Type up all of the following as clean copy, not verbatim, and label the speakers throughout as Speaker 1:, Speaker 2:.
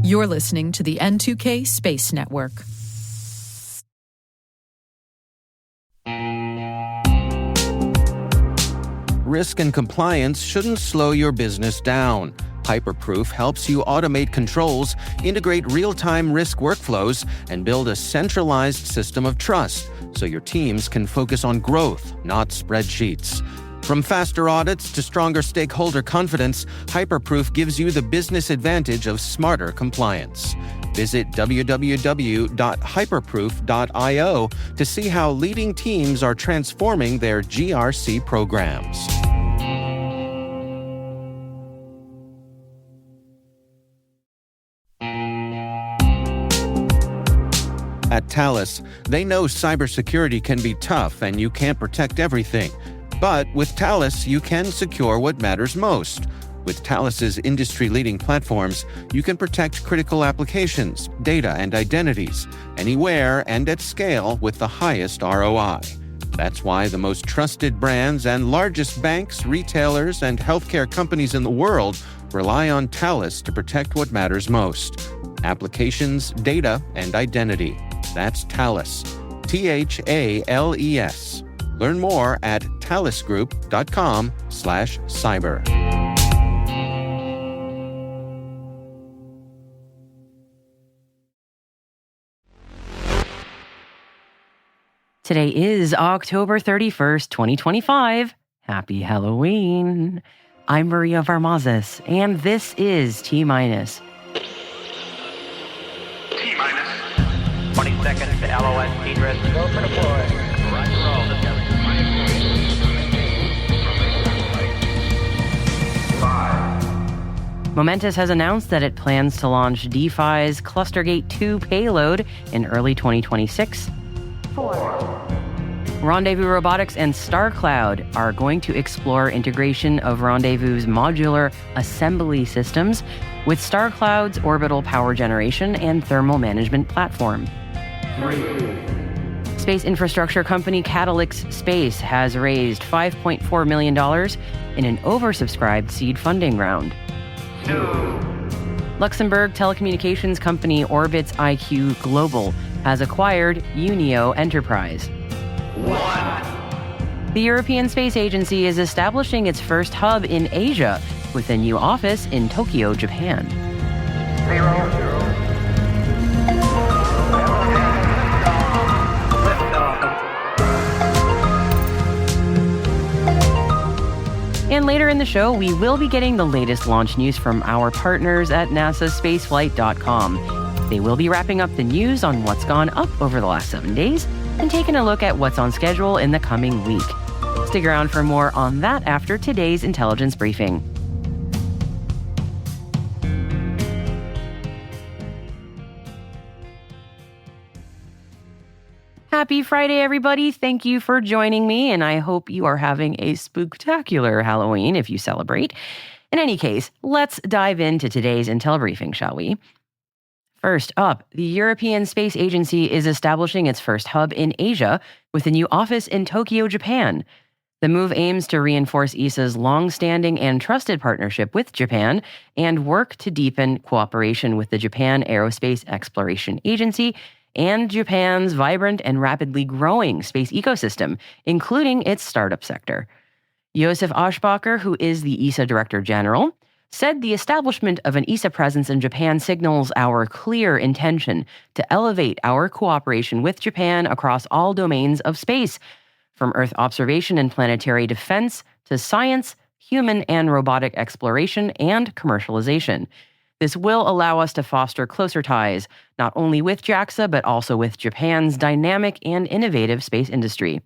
Speaker 1: You're listening to the N2K Space Network.
Speaker 2: Risk and compliance shouldn't slow your business down. Hyperproof helps you automate controls, integrate real-time risk workflows, and build a centralized system of trust so your teams can focus on growth, not spreadsheets. From faster audits to stronger stakeholder confidence, Hyperproof gives you the business advantage of smarter compliance. Visit www.hyperproof.io to see how leading teams are transforming their GRC programs. At Thales, they know cybersecurity can be tough and you can't protect everything. But with Thales, you can secure what matters most. With Thales's industry-leading platforms, you can protect critical applications, data, and identities, anywhere and at scale with the highest ROI. That's why the most trusted brands and largest banks, retailers, and healthcare companies in the world rely on Thales to protect what matters most: applications, data, and identity. That's Thales. Thales. Learn more at thalesgroup.com/cyber.
Speaker 3: Today is October 31st, 2025. Happy Halloween. I'm Maria Varmazes, and this is T-Minus.
Speaker 4: T-Minus. 20 seconds to LOS T-Dress. Go for deploy. Roger, roll. 5.
Speaker 3: Momentus has announced that it plans to launch DeFi's Clustergate 2 payload in early 2026.
Speaker 4: 4.
Speaker 3: Rendezvous Robotics and StarCloud are going to explore integration of Rendezvous's modular assembly systems with StarCloud's orbital power generation and thermal management platform.
Speaker 4: 3.
Speaker 3: Space infrastructure company Catalyx Space has raised $5.4 million in an oversubscribed seed funding round.
Speaker 4: 2.
Speaker 3: Luxembourg telecommunications company Orbitz IQ Global has acquired Unio Enterprise.
Speaker 4: 1.
Speaker 3: The European Space Agency is establishing its first hub in Asia with a new office in Tokyo, Japan.
Speaker 4: 0.
Speaker 3: And later in the show, we will be getting the latest launch news from our partners at NASAspaceflight.com. They will be wrapping up the news on what's gone up over the last 7 days and taking a look at what's on schedule in the coming week. Stick around for more on that after today's intelligence briefing. Happy Friday, everybody. Thank you for joining me, and I hope you are having a spooktacular Halloween if you celebrate. In any case, let's dive into today's Intel briefing, shall we? First up, the European Space Agency is establishing its first hub in Asia with a new office in Tokyo, Japan. The move aims to reinforce ESA's long-standing and trusted partnership with Japan and work to deepen cooperation with the Japan Aerospace Exploration Agency and Japan's vibrant and rapidly growing space ecosystem, including its startup sector. Josef Aschbacher, who is the ESA Director General, said the establishment of an ESA presence in Japan signals our clear intention to elevate our cooperation with Japan across all domains of space, from Earth observation and planetary defense to science, human and robotic exploration, and commercialization. This will allow us to foster closer ties, not only with JAXA, but also with Japan's dynamic and innovative space industry.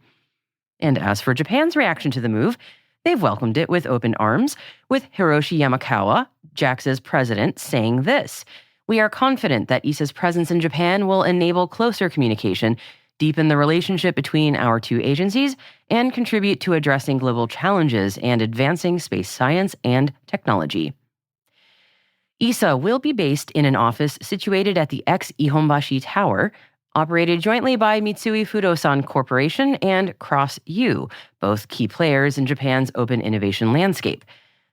Speaker 3: And as for Japan's reaction to the move, they've welcomed it with open arms, with Hiroshi Yamakawa, JAXA's president, saying this: "We are confident that ESA's presence in Japan will enable closer communication, deepen the relationship between our two agencies, and contribute to addressing global challenges and advancing space science and technology." ESA will be based in an office situated at the ex-Ihonbashi Tower, operated jointly by Mitsui Fudosan Corporation and Cross U, both key players in Japan's open innovation landscape.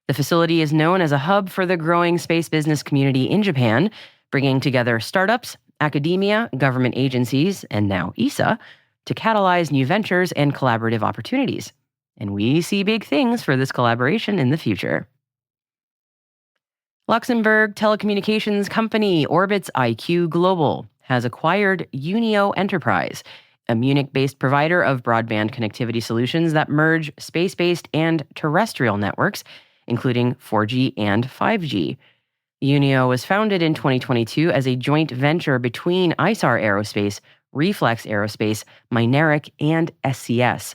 Speaker 3: The facility is known as a hub for the growing space business community in Japan, bringing together startups, academia, government agencies, and now ESA, to catalyze new ventures and collaborative opportunities. And we see big things for this collaboration in the future. Luxembourg telecommunications company Orbitz IQ Global has acquired Unio Enterprise, a Munich-based provider of broadband connectivity solutions that merge space-based and terrestrial networks, including 4G and 5G. Unio was founded in 2022 as a joint venture between ISAR Aerospace, Reflex Aerospace, Mynaric, and SCS.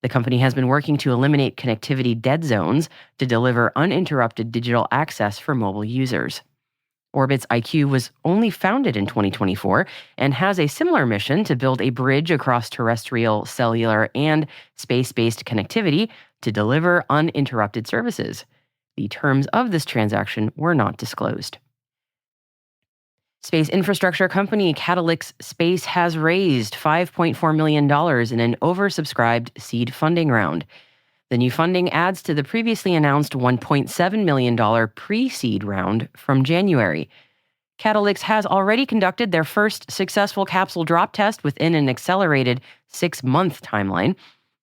Speaker 3: The company has been working to eliminate connectivity dead zones to deliver uninterrupted digital access for mobile users. Orbitz IQ was only founded in 2024 and has a similar mission to build a bridge across terrestrial, cellular, and space-based connectivity to deliver uninterrupted services. The terms of this transaction were not disclosed. Space infrastructure company Catalyx Space has raised $5.4 million in an oversubscribed seed funding round. The new funding adds to the previously announced $1.7 million pre-seed round from January. Catalyx has already conducted their first successful capsule drop test within an accelerated 6-month timeline.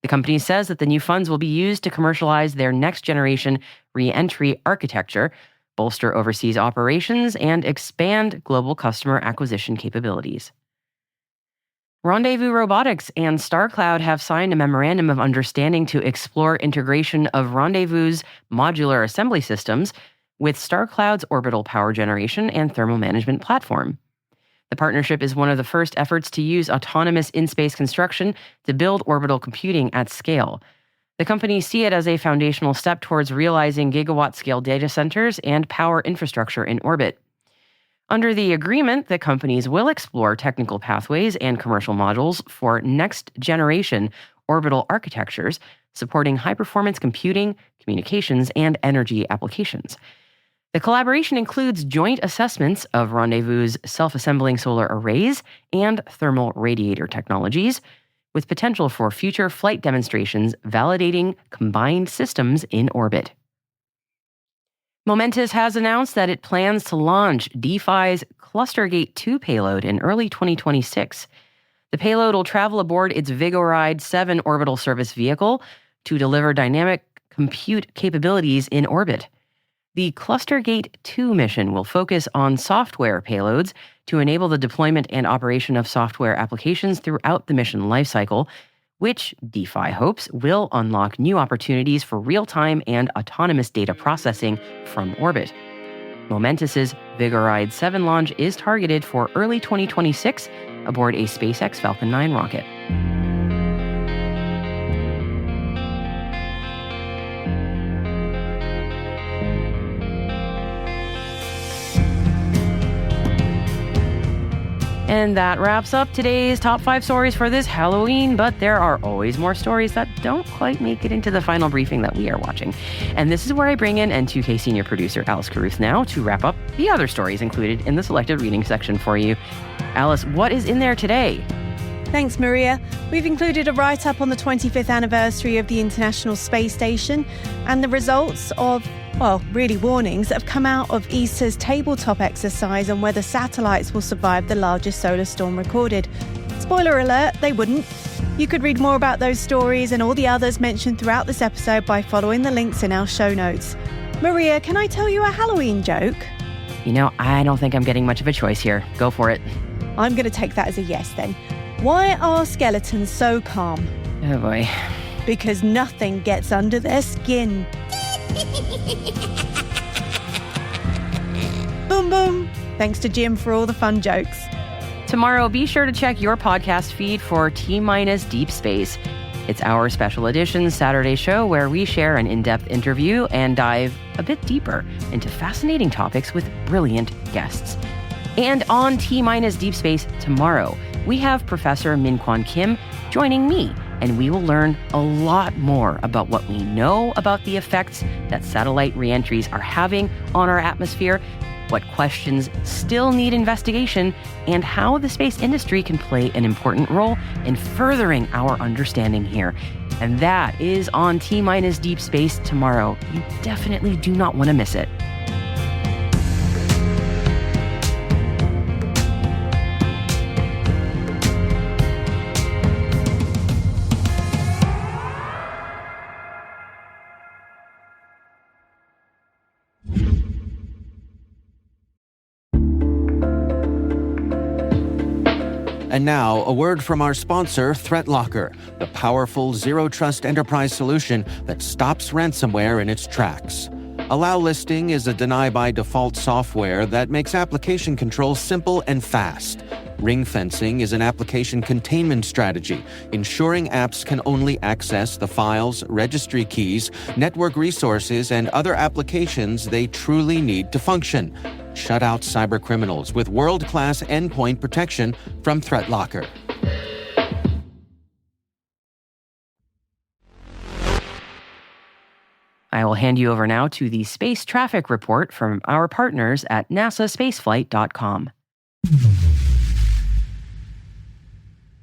Speaker 3: The company says that the new funds will be used to commercialize their next-generation re-entry architecture, bolster overseas operations, and expand global customer acquisition capabilities. Rendezvous Robotics and StarCloud have signed a memorandum of understanding to explore integration of Rendezvous's modular assembly systems with StarCloud's orbital power generation and thermal management platform. The partnership is one of the first efforts to use autonomous in-space construction to build orbital computing at scale. The companies see it as a foundational step towards realizing gigawatt-scale data centers and power infrastructure in orbit. Under the agreement, the companies will explore technical pathways and commercial modules for next-generation orbital architectures supporting high-performance computing, communications, and energy applications. The collaboration includes joint assessments of Rendezvous's self-assembling solar arrays and thermal radiator technologies, with potential for future flight demonstrations validating combined systems in orbit. Momentus has announced that it plans to launch DeFi's ClusterGate 2 payload in early 2026. The payload will travel aboard its Vigoride 7 orbital service vehicle to deliver dynamic compute capabilities in orbit. The ClusterGate 2 mission will focus on software payloads to enable the deployment and operation of software applications throughout the mission lifecycle, which DeFi hopes will unlock new opportunities for real-time and autonomous data processing from orbit. Momentus's Vigoride 7 launch is targeted for early 2026 aboard a SpaceX Falcon 9 rocket. And that wraps up today's top 5 stories for this Halloween, but there are always more stories that don't quite make it into the final briefing that we are watching. And this is where I bring in N2K senior producer Alice Carruth now to wrap up the other stories included in the selected reading section for you. Alice, what is in there today?
Speaker 5: Thanks, Maria. We've included a write-up on the 25th anniversary of the International Space Station and the results of, really warnings that have come out of ESA's tabletop exercise on whether satellites will survive the largest solar storm recorded. Spoiler alert, they wouldn't. You could read more about those stories and all the others mentioned throughout this episode by following the links in our show notes. Maria, can I tell you a Halloween joke?
Speaker 3: I don't think I'm getting much of a choice here. Go for it.
Speaker 5: I'm going to take that as a yes then. Why are skeletons so calm?
Speaker 3: Oh boy.
Speaker 5: Because nothing gets under their skin. Boom, boom. Thanks to Jim for all the fun jokes.
Speaker 3: Tomorrow, be sure to check your podcast feed for T- Deep Space. It's our special edition Saturday show where we share an in-depth interview and dive a bit deeper into fascinating topics with brilliant guests. And on T- Deep Space tomorrow, we have Professor Min-Kwan Kim joining me, and we will learn a lot more about what we know about the effects that satellite reentries are having on our atmosphere, what questions still need investigation, and how the space industry can play an important role in furthering our understanding here. And that is on T-Minus Deep Space tomorrow. You definitely do not want to miss it.
Speaker 2: And now, a word from our sponsor, ThreatLocker, the powerful zero-trust enterprise solution that stops ransomware in its tracks. Allow Listing is a deny-by-default software that makes application control simple and fast. Ring fencing is an application containment strategy, ensuring apps can only access the files, registry keys, network resources, and other applications they truly need to function. Shut out cybercriminals with world-class endpoint protection from ThreatLocker.
Speaker 3: I will hand you over now to the space traffic report from our partners at nasaspaceflight.com.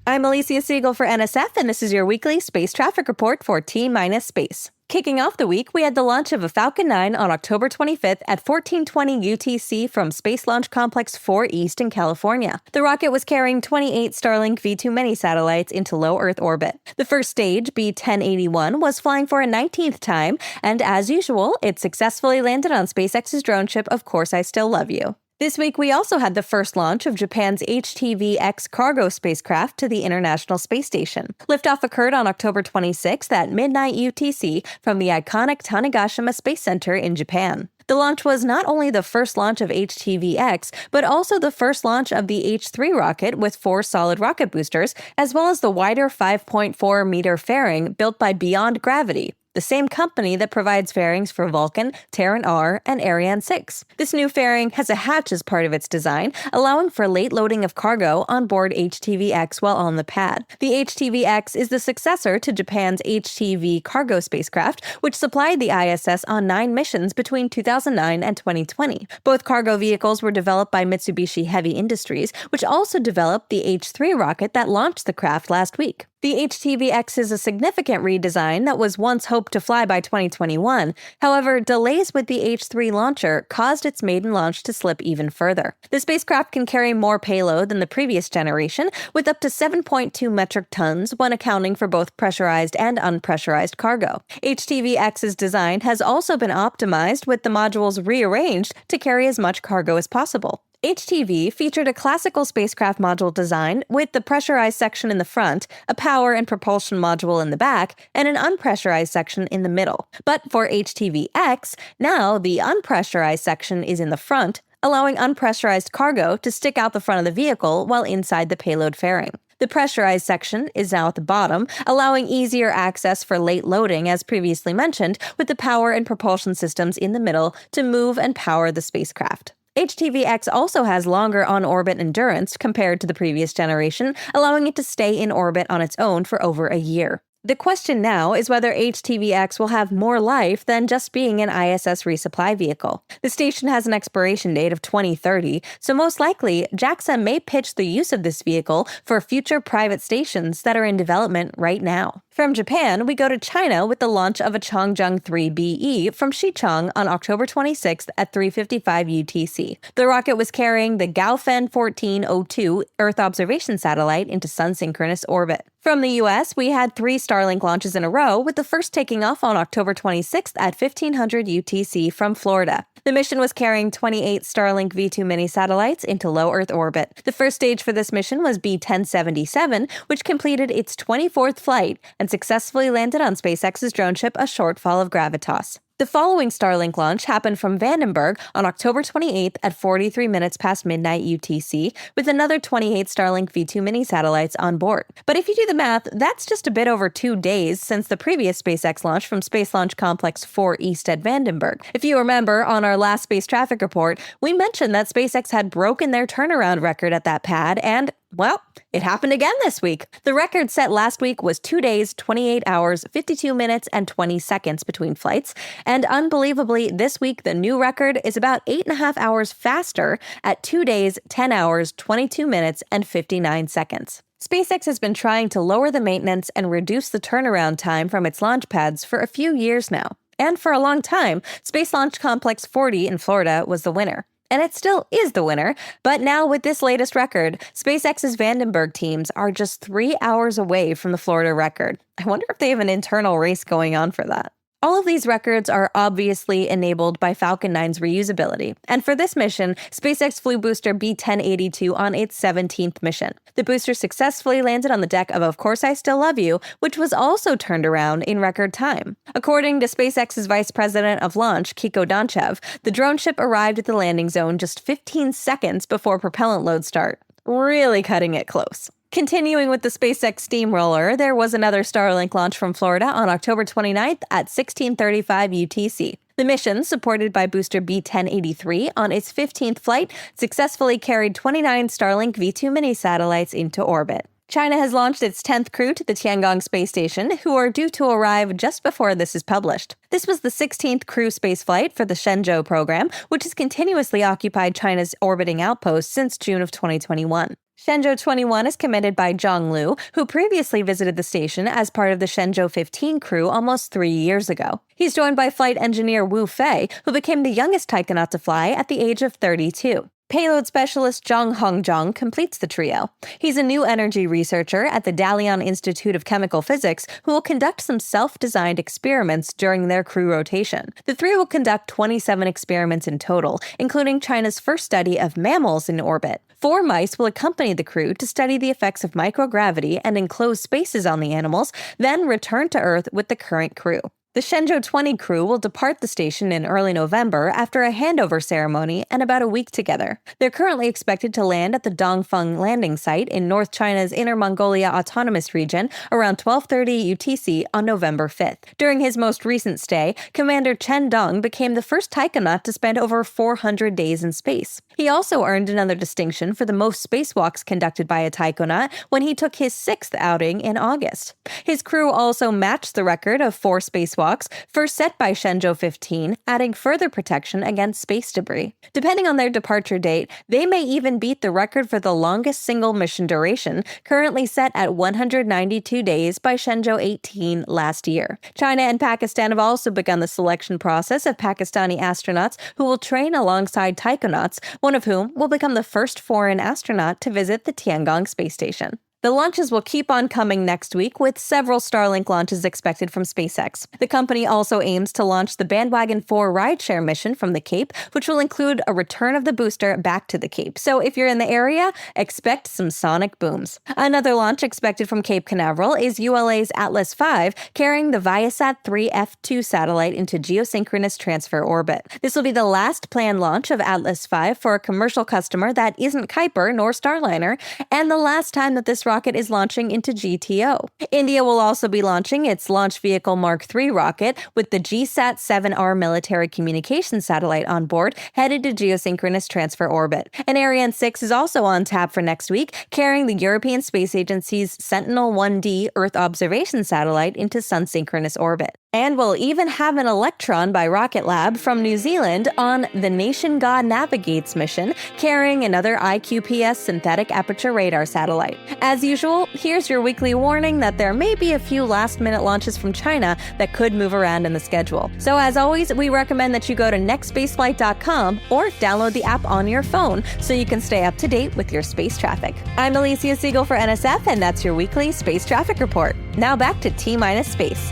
Speaker 6: I'm Alicia Siegel for NSF, and this is your weekly space traffic report for T-Minus Space. Kicking off the week, we had the launch of a Falcon 9 on October 25th at 1420 UTC from Space Launch Complex 4 East in California. The rocket was carrying 28 Starlink V2 mini satellites into low Earth orbit. The first stage, B-1081, was flying for a 19th time, and as usual, it successfully landed on SpaceX's drone ship, Of Course I Still Love You. This week, we also had the first launch of Japan's HTV-X cargo spacecraft to the International Space Station. Liftoff occurred on October 26th at midnight UTC from the iconic Tanegashima Space Center in Japan. The launch was not only the first launch of HTV-X, but also the first launch of the H3 rocket with 4 solid rocket boosters, as well as the wider 5.4-meter fairing built by Beyond Gravity, the same company that provides fairings for Vulcan, Terran R, and Ariane 6. This new fairing has a hatch as part of its design, allowing for late loading of cargo on board HTV-X while on the pad. The HTV-X is the successor to Japan's HTV cargo spacecraft, which supplied the ISS on 9 missions between 2009 and 2020. Both cargo vehicles were developed by Mitsubishi Heavy Industries, which also developed the H3 rocket that launched the craft last week. The HTV-X is a significant redesign that was once hoped to fly by 2021. However, delays with the H3 launcher caused its maiden launch to slip even further. The spacecraft can carry more payload than the previous generation, with up to 7.2 metric tons when accounting for both pressurized and unpressurized cargo. HTV-X's design has also been optimized, with the modules rearranged to carry as much cargo as possible. HTV featured a classical spacecraft module design with the pressurized section in the front, a power and propulsion module in the back, and an unpressurized section in the middle. But for HTV-X, now the unpressurized section is in the front, allowing unpressurized cargo to stick out the front of the vehicle while inside the payload fairing. The pressurized section is now at the bottom, allowing easier access for late loading as previously mentioned, with the power and propulsion systems in the middle to move and power the spacecraft. HTV-X also has longer on-orbit endurance compared to the previous generation, allowing it to stay in orbit on its own for over a year. The question now is whether HTV-X will have more life than just being an ISS resupply vehicle. The station has an expiration date of 2030, so most likely, JAXA may pitch the use of this vehicle for future private stations that are in development right now. From Japan, we go to China with the launch of a Changzheng 3BE from Xichang on October 26th at 3:55 UTC. The rocket was carrying the Gaofen 1402 Earth observation satellite into sun-synchronous orbit. From the US, we had 3 Starlink launches in a row, with the first taking off on October 26th at 1500 UTC from Florida. The mission was carrying 28 Starlink V2 mini satellites into low Earth orbit. The first stage for this mission was B-1077, which completed its 24th flight and successfully landed on SpaceX's drone ship, a shortfall of Gravitas. The following Starlink launch happened from Vandenberg on October 28th at 43 minutes past midnight UTC, with another 28 Starlink V2 mini satellites on board. But if you do the math, that's just a bit over 2 days since the previous SpaceX launch from Space Launch Complex 4 East at Vandenberg. If you remember, on our last space traffic report, we mentioned that SpaceX had broken their turnaround record at that pad, and Well, it happened again this week. The record set last week was 2 days, 28 hours, 52 minutes, and 20 seconds between flights. And unbelievably, this week, the new record is about 8.5 hours faster at 2 days, 10 hours, 22 minutes, and 59 seconds. SpaceX has been trying to lower the maintenance and reduce the turnaround time from its launch pads for a few years now. And for a long time, Space Launch Complex 40 in Florida was the winner. And it still is the winner, but now with this latest record, SpaceX's Vandenberg teams are just 3 hours away from the Florida record. I wonder if they have an internal race going on for that. All of these records are obviously enabled by Falcon 9's reusability, and for this mission, SpaceX flew booster B-1082 on its 17th mission. The booster successfully landed on the deck of Course I Still Love You, which was also turned around in record time. According to SpaceX's Vice President of Launch, Kiko Donchev, the drone ship arrived at the landing zone just 15 seconds before propellant load start, really cutting it close. Continuing with the SpaceX steamroller, there was another Starlink launch from Florida on October 29th at 16:35 UTC. The mission, supported by booster B-1083 on its 15th flight, successfully carried 29 Starlink V2 mini satellites into orbit. China has launched its 10th crew to the Tiangong space station, who are due to arrive just before this is published. This was the 16th crew spaceflight for the Shenzhou program, which has continuously occupied China's orbiting outpost since June of 2021. Shenzhou 21 is commanded by Zhang Lu, who previously visited the station as part of the Shenzhou 15 crew almost 3 years ago. He's joined by flight engineer Wu Fei, who became the youngest taikonaut to fly at the age of 32. Payload specialist Zhang Hongzhang completes the trio. He's a new energy researcher at the Dalian Institute of Chemical Physics who will conduct some self-designed experiments during their crew rotation. The three will conduct 27 experiments in total, including China's first study of mammals in orbit. 4 mice will accompany the crew to study the effects of microgravity and enclosed spaces on the animals, then return to Earth with the current crew. The Shenzhou 20 crew will depart the station in early November after a handover ceremony and about a week together. They're currently expected to land at the Dongfeng landing site in North China's Inner Mongolia Autonomous Region around 12:30 UTC on November 5th. During his most recent stay, Commander Chen Dong became the first taikonaut to spend over 400 days in space. He also earned another distinction for the most spacewalks conducted by a taikonaut when he took his 6th outing in August. His crew also matched the record of 4 spacewalks, first set by Shenzhou 15, adding further protection against space debris. Depending on their departure date, they may even beat the record for the longest single mission duration, currently set at 192 days by Shenzhou 18 last year. China and Pakistan have also begun the selection process of Pakistani astronauts who will train alongside taikonauts, one of whom will become the first foreign astronaut to visit the Tiangong space station. The launches will keep on coming next week, with several Starlink launches expected from SpaceX. The company also aims to launch the Bandwagon 4 rideshare mission from the Cape, which will include a return of the booster back to the Cape. So if you're in the area, expect some sonic booms. Another launch expected from Cape Canaveral is ULA's Atlas V, carrying the Viasat 3 F2 satellite into geosynchronous transfer orbit. This will be the last planned launch of Atlas V for a commercial customer that isn't Kuiper nor Starliner, and the last time that this rocket is launching into GTO. India will also be launching its Launch Vehicle Mark III rocket with the GSAT-7R military communications satellite on board, headed to geosynchronous transfer orbit. And Ariane 6 is also on tap for next week, carrying the European Space Agency's Sentinel-1D Earth observation satellite into sun-synchronous orbit. And we'll even have an Electron by Rocket Lab from New Zealand on the Nation God Navigates mission, carrying another IQPS synthetic aperture radar satellite. As usual, here's your weekly warning that there may be a few last-minute launches from China that could move around in the schedule. So as always, we recommend that you go to nextspaceflight.com or download the app on your phone so you can stay up to date with your space traffic. I'm Alicia Siegel for NSF, and that's your weekly Space Traffic Report. Now back to T-Minus Space.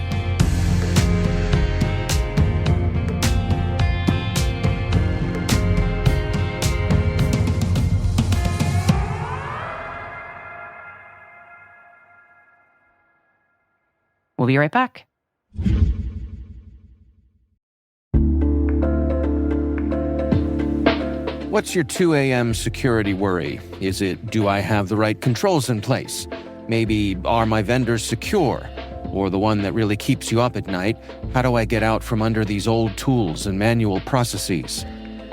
Speaker 3: We'll be right back.
Speaker 2: What's your 2 a.m. security worry? Is it, do I have the right controls in place? Maybe, are my vendors secure? Or the one that really keeps you up at night, how do I get out from under these old tools and manual processes?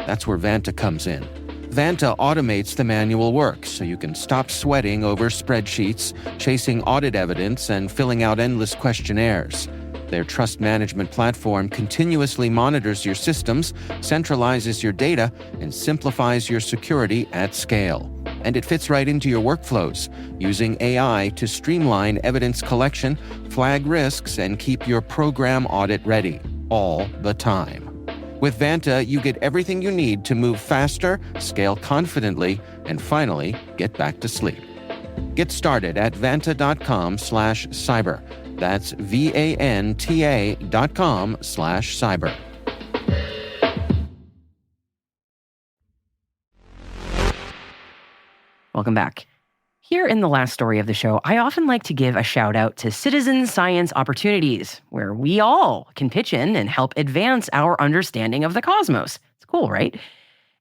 Speaker 2: That's where Vanta comes in. Vanta automates the manual work so you can stop sweating over spreadsheets, chasing audit evidence, and filling out endless questionnaires. Their trust management platform continuously monitors your systems, centralizes your data, and simplifies your security at scale. And it fits right into your workflows, using AI to streamline evidence collection, flag risks, and keep your program audit ready, all the time. With Vanta, you get everything you need to move faster, scale confidently, and finally get back to sleep. Get started at vanta.com/cyber. That's VANTA.com/cyber.
Speaker 3: Welcome back. Here in the last story of the show, I often like to give a shout out to citizen science opportunities, where we all can pitch in and help advance our understanding of the cosmos. It's cool, right?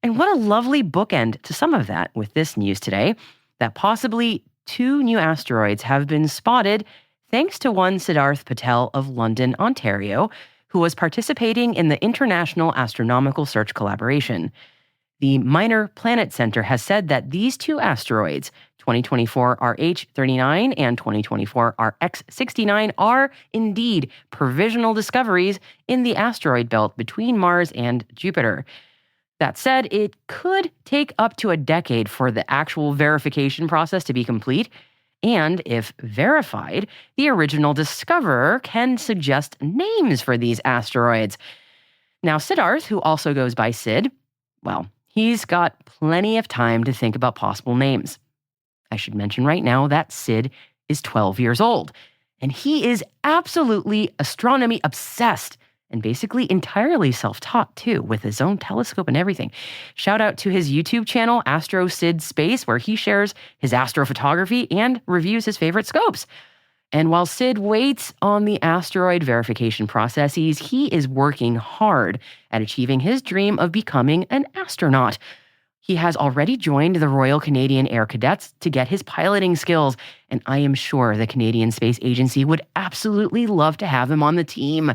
Speaker 3: And what a lovely bookend to some of that with this news today, that possibly 2 new asteroids have been spotted thanks to one Siddharth Patel of London, Ontario, who was participating in the International Astronomical Search Collaboration. The Minor Planet Center has said that these 2 asteroids, 2024 RH39 and 2024 RX69, are indeed provisional discoveries in the asteroid belt between Mars and Jupiter. That said, it could take up to a decade for the actual verification process to be complete. And if verified, the original discoverer can suggest names for these asteroids. Now, Siddharth, who also goes by Sid, well, he's got plenty of time to think about possible names. I should mention right now that Sid is 12 years old, and he is absolutely astronomy obsessed and basically entirely self-taught too, with his own telescope and everything. Shout out to his YouTube channel, Astro Sid Space, where he shares his astrophotography and reviews his favorite scopes. And while Sid waits on the asteroid verification processes, he is working hard at achieving his dream of becoming an astronaut. He has already joined the Royal Canadian Air Cadets to get his piloting skills, and I am sure the Canadian Space Agency would absolutely love to have him on the team.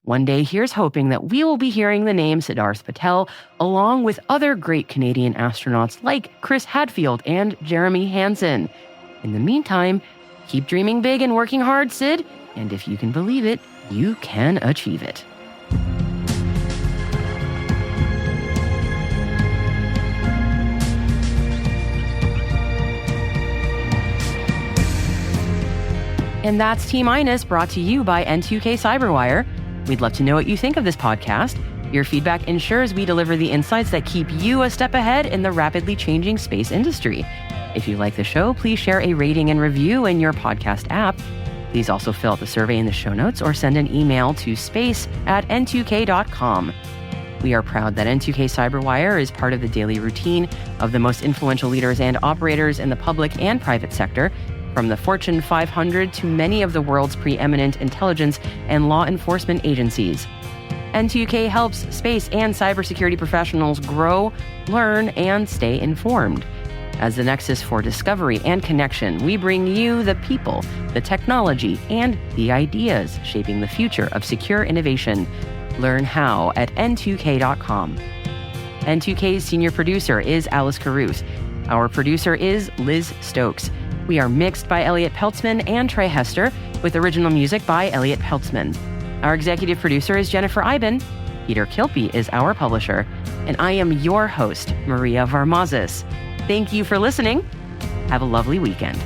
Speaker 3: One day, here's hoping that we will be hearing the name Siddharth Patel, along with other great Canadian astronauts like Chris Hadfield and Jeremy Hansen. In the meantime, keep dreaming big and working hard, Sid, and if you can believe it, you can achieve it. And that's T-Minus, brought to you by N2K Cyberwire. We'd love to know what you think of this podcast. Your feedback ensures we deliver the insights that keep you a step ahead in the rapidly changing space industry. If you like the show, please share a rating and review in your podcast app. Please also fill out the survey in the show notes or send an email to space@n2k.com. We are proud that N2K Cyberwire is part of the daily routine of the most influential leaders and operators in the public and private sector, from the Fortune 500 to many of the world's preeminent intelligence and law enforcement agencies. N2K helps space and cybersecurity professionals grow, learn, and stay informed. As the nexus for discovery and connection, we bring you the people, the technology, and the ideas shaping the future of secure innovation. Learn how at n2k.com. N2K's senior producer is Alice Caruth. Our producer is Liz Stokes. We are mixed by Elliot Peltzman and Trey Hester, with original music by Elliot Peltzman. Our executive producer is Jennifer Iben. Peter Kilpie is our publisher. And I am your host, Maria Varmazis. Thank you for listening. Have a lovely weekend.